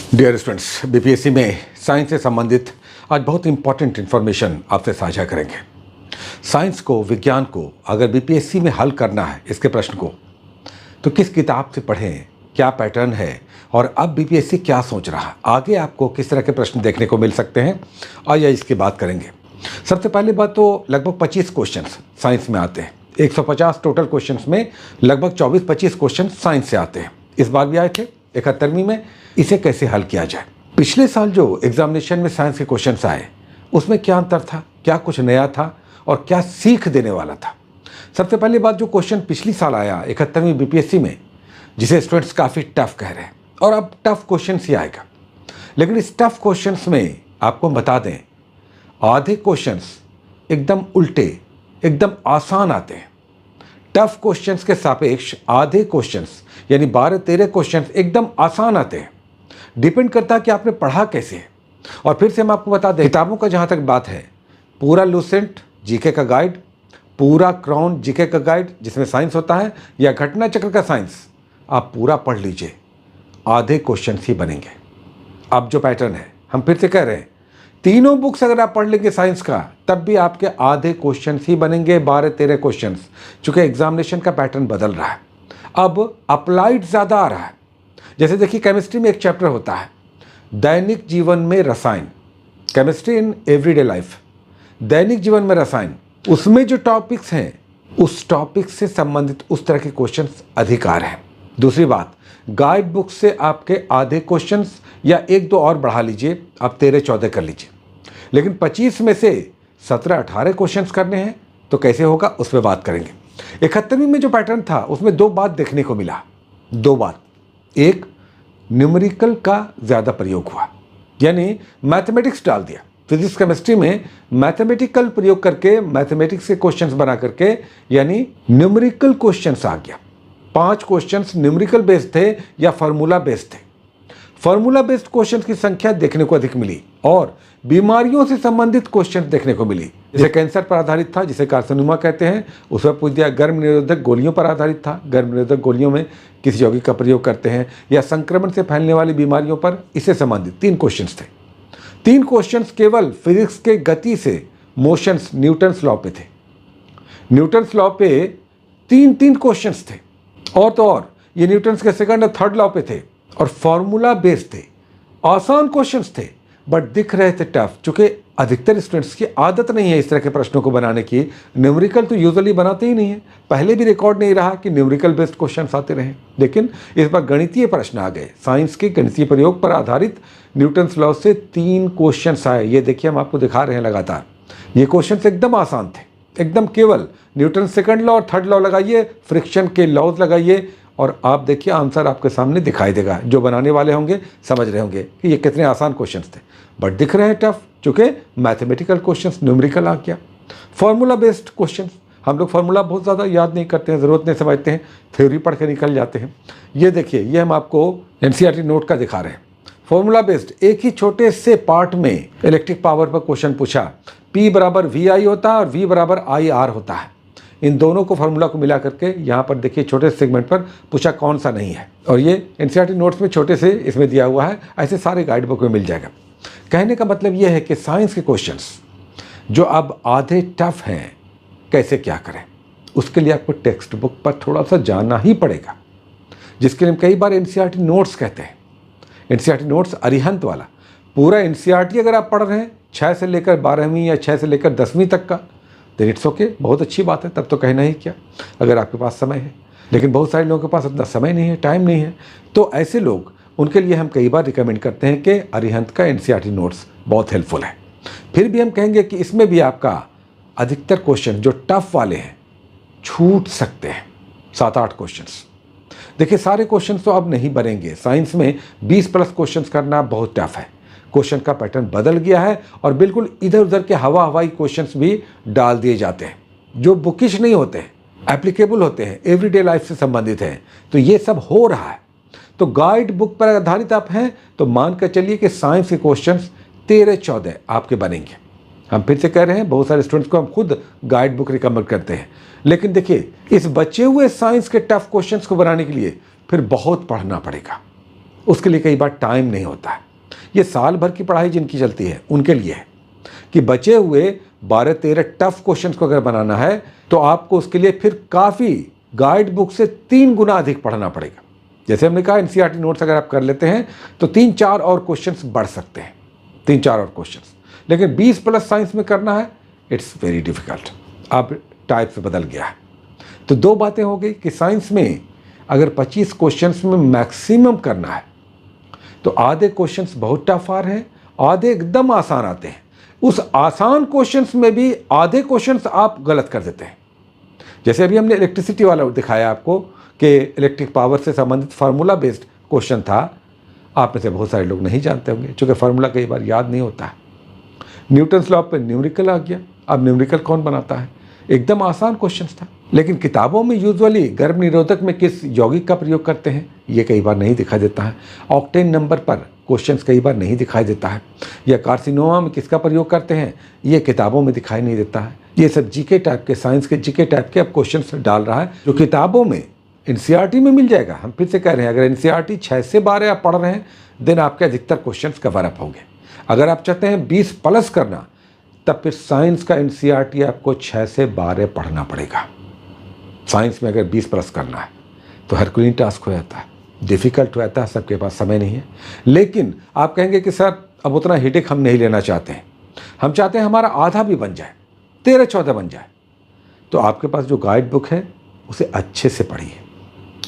Dear students, BPSC में science से संबंधित आज बहुत इंपॉर्टेंट इन्फॉर्मेशन आपसे साझा करेंगे। साइंस को, विज्ञान को अगर बीपीएससी में हल करना है इसके प्रश्न को, तो किस किताब से पढ़ें, क्या पैटर्न है और अब बीपीएससी क्या सोच रहा है, आगे आपको किस तरह के प्रश्न देखने को मिल सकते हैं, आइए इसकी बात करेंगे। सबसे पहली बात तो लगभग 25 क्वेश्चन साइंस में आते हैं। 150 टोटल क्वेश्चंस में लगभग 24-25 क्वेश्चन साइंस से आते हैं। इस बार भी आए थे 71वीं में। इसे कैसे हल किया जाए? पिछले साल जो एग्जामिनेशन में साइंस के क्वेश्चंस आए उसमें क्या अंतर था, क्या कुछ नया था और क्या सीख देने वाला था? सबसे पहली बात, जो क्वेश्चन पिछली साल आया 71वीं बीपीएससी में, जिसे स्टूडेंट्स काफ़ी टफ कह रहे हैं, और अब टफ क्वेश्चन ही आएगा। लेकिन इस टफ क्वेश्चंस में आपको बता दें, आधे क्वेश्चंस एकदम उल्टे, एकदम आसान आते हैं। टफ क्वेश्चंस के सापेक्ष आधे क्वेश्चंस यानी 12-13 क्वेश्चंस एकदम आसान आते हैं। डिपेंड करता है कि आपने पढ़ा कैसे है। और फिर से हम आपको बता दें, किताबों का जहाँ तक बात है, पूरा लूसेंट जीके का गाइड, पूरा क्राउन जीके का गाइड जिसमें साइंस होता है, या घटना चक्र का साइंस, आप पूरा पढ़ लीजिए, आधे क्वेश्चन ही बनेंगे। अब जो पैटर्न है, हम फिर से कह रहे हैं, तीनों बुक्स अगर आप पढ़ लेंगे साइंस का, तब भी आपके आधे क्वेश्चन ही बनेंगे, 12-13 क्वेश्चन। चूंकि एग्जामिनेशन का पैटर्न बदल रहा है, अब अप्लाइड ज़्यादा आ रहा है। जैसे देखिए, केमिस्ट्री में एक चैप्टर होता है दैनिक जीवन में रसायन, केमिस्ट्री इन एवरीडे लाइफ, दैनिक जीवन में रसायन। उसमें जो टॉपिक्स हैं उस टॉपिक से संबंधित उस तरह के क्वेश्चंस अधिक आ रहे हैं। दूसरी बात, गाइड बुक से आपके आधे क्वेश्चंस या 1-2 और बढ़ा लीजिए, आप 13-14 कर लीजिए। लेकिन 25 में से 17-18 क्वेश्चंस करने हैं, तो कैसे होगा उस पर बात करेंगे। 71वीं में जो पैटर्न था उसमें 2 बात देखने को मिला। 2 बात, एक, न्यूमेरिकल का ज़्यादा प्रयोग हुआ, यानी मैथमेटिक्स डाल दिया। फिजिक्स केमिस्ट्री में मैथमेटिकल प्रयोग करके, मैथमेटिक्स के क्वेश्चंस बना करके, यानी न्यूमेरिकल क्वेश्चंस आ गया। 5 क्वेश्चंस न्यूमेरिकल बेस्ड थे या फार्मूला बेस्ड थे। फार्मूला बेस्ड क्वेश्चन की संख्या देखने को अधिक मिली और बीमारियों से संबंधित क्वेश्चन देखने को मिली। जैसे कैंसर पर आधारित था, जिसे कार्सिनोमा कहते हैं, उसमें पूछ दिया। गर्म निरोधक गोलियों पर आधारित था, गर्म निरोधक गोलियों में किस यौगिक का प्रयोग करते हैं, या संक्रमण से फैलने वाली बीमारियों पर, इससे संबंधित 3 क्वेश्चंस थे। 3 क्वेश्चंस केवल फिजिक्स के गति से, मोशंस, न्यूटन्स लॉ पे थे। न्यूटन्स लॉ पे 3 क्वेश्चंस थे, और तो और ये न्यूटन्स के सेकंड और थर्ड लॉ पे थे, और फॉर्मूला बेस्ड थे। आसान क्वेश्चंस थे बट दिख रहे थे टफ, चूंकि अधिकतर स्टूडेंट्स की आदत नहीं है इस तरह के प्रश्नों को बनाने की। न्यूमेरिकल तो यूजुअली बनाते ही नहीं है, पहले भी रिकॉर्ड नहीं रहा कि न्यूमेरिकल बेस्ड क्वेश्चंस आते रहे। लेकिन इस बार गणितीय प्रश्न आ गए, साइंस के गणितीय प्रयोग पर आधारित न्यूटन्स लॉ से 3 क्वेश्चंस आए। ये देखिए, हम आपको दिखा रहे हैं लगातार। ये क्वेश्चंस एकदम आसान थे, एकदम केवल न्यूटन सेकंड लॉ और थर्ड लॉ लगाइए, फ्रिक्शन के लॉज लगाइए, और आप देखिए आंसर आपके सामने दिखाई देगा। जो बनाने वाले होंगे समझ रहे होंगे कि ये कितने आसान क्वेश्चंस थे, बट दिख रहे हैं टफ, चूँकि मैथमेटिकल क्वेश्चंस, न्यूमेरिकल आ गया। फार्मूला बेस्ड क्वेश्चंस, हम लोग फार्मूला बहुत ज़्यादा याद नहीं करते हैं, ज़रूरत नहीं समझते हैं, थ्योरी पढ़ के निकल जाते हैं। ये देखिए, ये हम आपको एनसीईआरटी नोट का दिखा रहे हैं। फार्मूला बेस्ड, एक ही छोटे से पार्ट में इलेक्ट्रिक पावर पर क्वेश्चन पूछा। P बराबर VI होता है और V बराबर IR होता है। इन दोनों को फार्मूला को मिला करके यहाँ पर देखिए, छोटे सेगमेंट पर पूछा कौन सा नहीं है, और ये एनसीईआरटी नोट्स में छोटे से इसमें दिया हुआ है। ऐसे सारे गाइड बुक में मिल जाएगा। कहने का मतलब ये है कि साइंस के क्वेश्चंस जो अब आधे टफ हैं, कैसे क्या करें, उसके लिए आपको टेक्स्ट बुक पर थोड़ा सा जाना ही पड़ेगा, जिसके लिए हम कई बार एनसीईआरटी नोट्स कहते हैं। एनसीईआरटी नोट्स अरिहंत वाला पूरा एनसीईआरटी अगर आप पढ़ रहे हैं 6 से लेकर 12वीं या 6 से लेकर 10वीं तक का, तो इट्स ओके, बहुत अच्छी बात है, तब तो कहना ही क्या, अगर आपके पास समय है। लेकिन बहुत सारे लोगों के पास इतना समय नहीं है, टाइम नहीं है, तो ऐसे लोग, उनके लिए हम कई बार रिकमेंड करते हैं कि अरिहंत का एनसीईआरटी नोट्स बहुत हेल्पफुल है। फिर भी हम कहेंगे कि इसमें भी आपका अधिकतर क्वेश्चन जो टफ वाले हैं छूट सकते हैं, 7-8 क्वेश्चंस। देखिए, सारे क्वेश्चंस तो अब नहीं बनेंगे। साइंस में 20+ क्वेश्चंस करना बहुत टफ है। क्वेश्चन का पैटर्न बदल गया है और बिल्कुल इधर उधर के हवाई क्वेश्चंस भी डाल दिए जाते हैं, जो बुकिश नहीं होते हैं, एप्लीकेबल होते हैं, एवरीडे लाइफ से संबंधित हैं। तो ये सब हो रहा है। तो गाइड बुक पर आधारित आप हैं तो मान कर चलिए कि साइंस के क्वेश्चंस 13-14 आपके बनेंगे। हम फिर से कह रहे हैं, बहुत सारे स्टूडेंट्स को हम खुद गाइड बुक रिकमेंड करते हैं। लेकिन देखिए, इस बचे हुए साइंस के टफ क्वेश्चंस को बनाने के लिए फिर बहुत पढ़ना पड़ेगा। उसके लिए कई बार टाइम नहीं होता है। ये साल भर की पढ़ाई जिनकी चलती है उनके लिए है कि बचे हुए 12-13 टफ क्वेश्चंस को अगर बनाना है तो आपको उसके लिए फिर काफ़ी गाइड बुक से 3 गुना अधिक पढ़ना पड़ेगा। जैसे हमने कहा एनसीईआरटी नोट्स अगर आप कर लेते हैं तो 3-4 और क्वेश्चंस बढ़ सकते हैं, 3-4 और क्वेश्चंस। लेकिन 20 प्लस साइंस में करना है, इट्स वेरी डिफिकल्ट। अब टाइप से बदल गया है। तो 2 बातें हो गई कि साइंस में अगर 25 क्वेश्चंस में मैक्सिमम करना है तो आधे क्वेश्चंस बहुत टफ आ रहे हैं, आधे एकदम आसान आते हैं। उस आसान क्वेश्चंस में भी आधे क्वेश्चंस आप गलत कर देते हैं। जैसे अभी हमने इलेक्ट्रिसिटी वाला दिखाया आपको कि इलेक्ट्रिक पावर से संबंधित फार्मूला बेस्ड क्वेश्चन था। आप में से बहुत सारे लोग नहीं जानते होंगे, क्योंकि फार्मूला कई बार याद नहीं होता है। न्यूटन्स लॉ पे न्यूमेरिकल आ गया। अब न्यूमेरिकल कौन बनाता है? एकदम आसान क्वेश्चन था। लेकिन किताबों में यूजुअली गर्भ निरोधक में किस यौगिक का प्रयोग करते हैं ये कई बार नहीं दिखाई देता है। ऑक्टेन नंबर पर क्वेश्चंस कई बार नहीं दिखाई देता है। या कार्सिनोमा में किसका प्रयोग करते हैं ये किताबों में दिखाई नहीं देता है। ये सब जीके टाइप के, साइंस के जीके टाइप के अब क्वेश्चंस डाल रहा है जो किताबों में एनसीईआरटी में मिल जाएगा। हम फिर से कह रहे हैं, अगर एनसीईआरटी 6 से 12 आप पढ़ रहे हैं देन आपके अधिकतर क्वेश्चंस कवर अप होंगे। अगर आप चाहते हैं 20 प्लस करना तब फिर साइंस का एनसीईआरटी आपको 6 से 12 पढ़ना पड़ेगा। साइंस में अगर 20 प्लस करना है तो हरकुलिन टास्क हो जाता है, डिफ़िकल्ट हो जाता है, सबके पास समय नहीं है। लेकिन आप कहेंगे कि सर अब उतना हेडेक हम नहीं लेना चाहते हैं, हम चाहते हैं हमारा आधा भी बन जाए, 13-14 बन जाए। तो आपके पास जो गाइड बुक है उसे अच्छे से पढ़िए,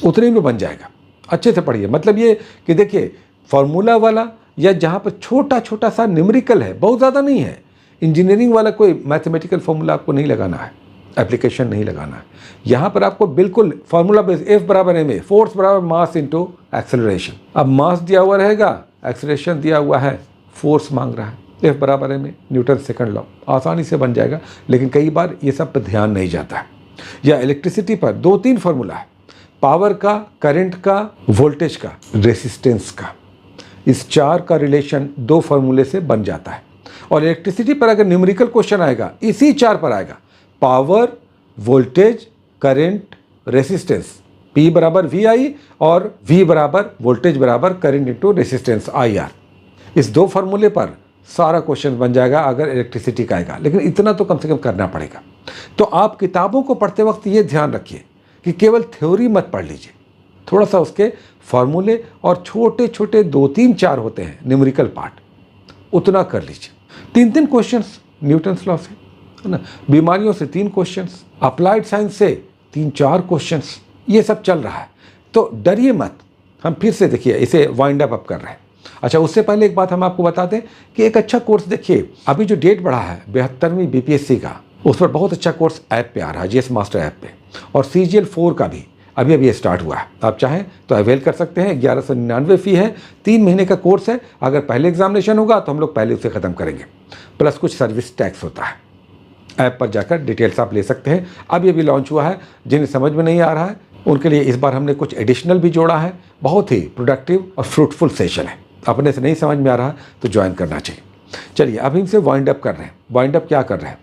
उतने में बन जाएगा। अच्छे से पढ़िए, मतलब ये कि देखिए फार्मूला वाला या जहाँ पर छोटा छोटा सा न्यूमेरिकल है, बहुत ज़्यादा नहीं है। इंजीनियरिंग वाला कोई मैथमेटिकल फार्मूला आपको नहीं लगाना है, एप्लीकेशन नहीं लगाना है। यहाँ पर आपको बिल्कुल फार्मूला बेस F बराबर ma, फोर्स बराबर मास इंटू एक्सेलरेशन। अब मास दिया हुआ रहेगा, एक्सेलरेशन दिया हुआ है, फोर्स मांग रहा है, F बराबर ma, न्यूटन सेकंड लॉ, आसानी से बन जाएगा। लेकिन कई बार ये सब पर ध्यान नहीं जाता है। या इलेक्ट्रिसिटी पर 2-3 फार्मूला है, पावर का, करंट का, वोल्टेज का, रेसिस्टेंस का। इस 4 का रिलेशन 2 फार्मूले से बन जाता है। और इलेक्ट्रिसिटी पर अगर न्यूमेरिकल क्वेश्चन आएगा इसी 4 पर आएगा, power, voltage, current, resistance, P बराबर VI और V बराबर वोल्टेज बराबर करंट इंटू रेसिस्टेंस IR। इस 2 फार्मूले पर सारा क्वेश्चन बन जाएगा अगर इलेक्ट्रिसिटी का आएगा। लेकिन इतना तो कम से कम करना पड़ेगा। तो आप किताबों को पढ़ते वक्त ये ध्यान रखिए कि केवल थ्योरी मत पढ़ लीजिए, थोड़ा सा उसके फार्मूले और छोटे छोटे 2-3-4 होते हैं न्यूमेरिकल पार्ट, उतना कर लीजिए। 3-3 क्वेश्चंस न्यूटन्स लॉ से, है ना, बीमारियों से 3 क्वेश्चंस, अप्लाइड साइंस से 3-4 क्वेश्चंस, ये सब चल रहा है। तो डरिए मत। हम फिर से देखिए इसे वाइंड अप कर रहे हैं। अच्छा, उससे पहले एक बात हम आपको बता दें कि एक अच्छा कोर्स देखिए, अभी जो डेट बढ़ा है 72वीं BPSC का, उस पर बहुत अच्छा कोर्स ऐप पे आ रहा है, GS मास्टर ऐप पे। और CGL 4 का भी अभी अभी स्टार्ट हुआ है। आप चाहें तो अवेल कर सकते हैं। 1199 फ़ी है, 3 महीने का कोर्स है। अगर पहले एग्जामिनेशन होगा तो हम लोग पहले उसे ख़त्म करेंगे, प्लस कुछ सर्विस टैक्स होता है। ऐप पर जाकर डिटेल्स आप ले सकते हैं। अभी अभी लॉन्च हुआ है। जिन्हें समझ में नहीं आ रहा है उनके लिए इस बार हमने कुछ एडिशनल भी जोड़ा है। बहुत ही प्रोडक्टिव और फ्रूटफुल सेशन है। अपने से नहीं समझ में आ रहा तो ज्वाइन करना चाहिए। चलिए अब इनसे वाइंड अप कर रहे हैं। वाइंड अप क्या कर रहे हैं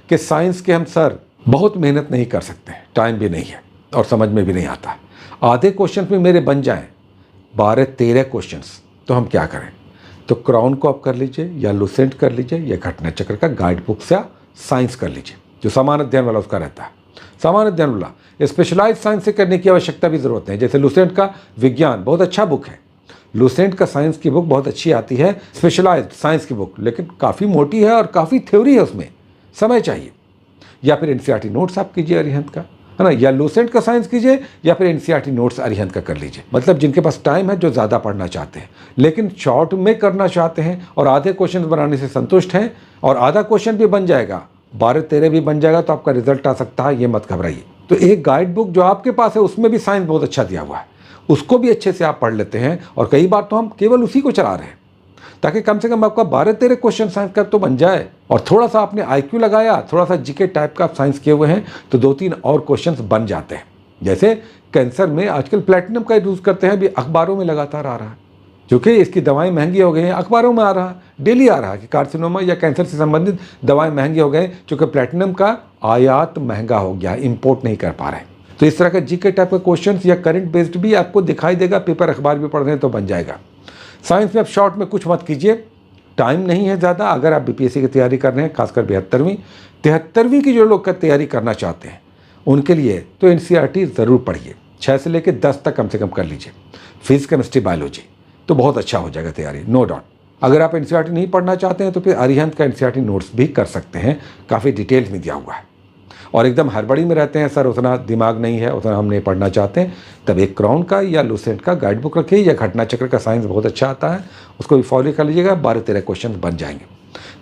कि साइंस के हम सर बहुत मेहनत नहीं कर सकते, टाइम भी नहीं है और समझ में भी नहीं आता। आधे क्वेश्चन में मेरे बन जाएं 12-13 क्वेश्चंस, तो हम क्या करें? तो क्राउन को आप कर लीजिए या लुसेंट कर लीजिए या घटना चक्र का गाइड बुक से साइंस कर लीजिए, जो सामान्य अध्ययन वाला उसका रहता है। सामान्य अध्ययन वाला स्पेशलाइज साइंस से करने की आवश्यकता भी ज़रूरत है। जैसे लुसेंट का विज्ञान बहुत अच्छा बुक है, लुसेंट का साइंस की बुक बहुत अच्छी आती है, स्पेशलाइज्ड साइंस की बुक, लेकिन काफ़ी मोटी है और काफ़ी थ्योरी है, उसमें समय चाहिए। या फिर एनसीईआरटी नोट्स आप कीजिए अरिहंत का, है ना, या लुसेंट का साइंस कीजिए या फिर एनसीईआरटी नोट्स अरिहंत का कर लीजिए। मतलब जिनके पास टाइम है, जो ज़्यादा पढ़ना चाहते हैं लेकिन शॉर्ट में करना चाहते हैं और आधे क्वेश्चन बनाने से संतुष्ट हैं, और आधा क्वेश्चन भी बन जाएगा, 12-13 भी बन जाएगा तो आपका रिजल्ट आ सकता है, ये मत घबराइए। तो एक गाइड बुक जो आपके पास है उसमें भी साइंस बहुत अच्छा दिया हुआ है, उसको भी अच्छे से आप पढ़ लेते हैं। और कई बार तो हम केवल उसी को चला रहे हैं ताकि कम से कम आपका 12-13 क्वेश्चन साइंस का तो बन जाए। और थोड़ा सा आपने IQ लगाया, थोड़ा सा जीके टाइप का आप साइंस किए हुए हैं तो 2-3 और क्वेश्चंस बन जाते हैं। जैसे कैंसर में आजकल प्लैटिनम का यूज़ करते हैं, अभी अखबारों में लगातार आ रहा है, क्योंकि इसकी दवाएं महंगी हो गई हैं। अखबारों में आ रहा है, डेली आ रहा है कि कार्सिनोमा या कैंसर से संबंधित दवाएं महंगी हो गए क्योंकि प्लैटिनम का आयात महंगा हो गया, इंपोर्ट नहीं कर पा रहे। तो इस तरह का जीके टाइप का क्वेश्चन या करंट बेस्ड भी आपको दिखाई देगा, पेपर अखबार भी पढ़ रहे हैं तो बन जाएगा। साइंस में अब शॉर्ट में कुछ मत कीजिए, टाइम नहीं है ज़्यादा। अगर आप बीपीएससी की तैयारी कर रहे हैं, खासकर 73वीं की जो लोग का तैयारी करना चाहते हैं उनके लिए तो एनसीईआरटी ज़रूर पढ़िए। 6 से लेकर 10 तक कम से कम कर लीजिए, फिजिक्स केमिस्ट्री बायोलॉजी, तो बहुत अच्छा हो जाएगा तैयारी, नो डाउट। अगर आप एनसीईआरटी नहीं पढ़ना चाहते हैं तो फिर अरिहंत का एनसीईआरटी नोट्स भी कर सकते हैं, काफ़ी डिटेल्स में दिया हुआ है। और एकदम हड़बड़ी में रहते हैं, सर उतना दिमाग नहीं है, उतना हम नहीं पढ़ना चाहते हैं, तब एक क्राउन का या लूसेंट का गाइड बुक रखिए, या घटना चक्र का साइंस बहुत अच्छा आता है, उसको भी फॉलो कर लीजिएगा, 12-13 क्वेश्चन बन जाएंगे।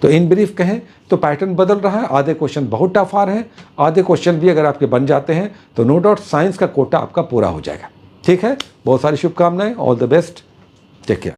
तो इन ब्रीफ कहें तो पैटर्न बदल रहा है, आधे क्वेश्चन बहुत टफ आ रहे हैं, आधे क्वेश्चन भी अगर आपके बन जाते हैं तो नो डाउट साइंस का कोटा आपका पूरा हो जाएगा। ठीक है, बहुत सारी शुभकामनाएं, all the best, take care.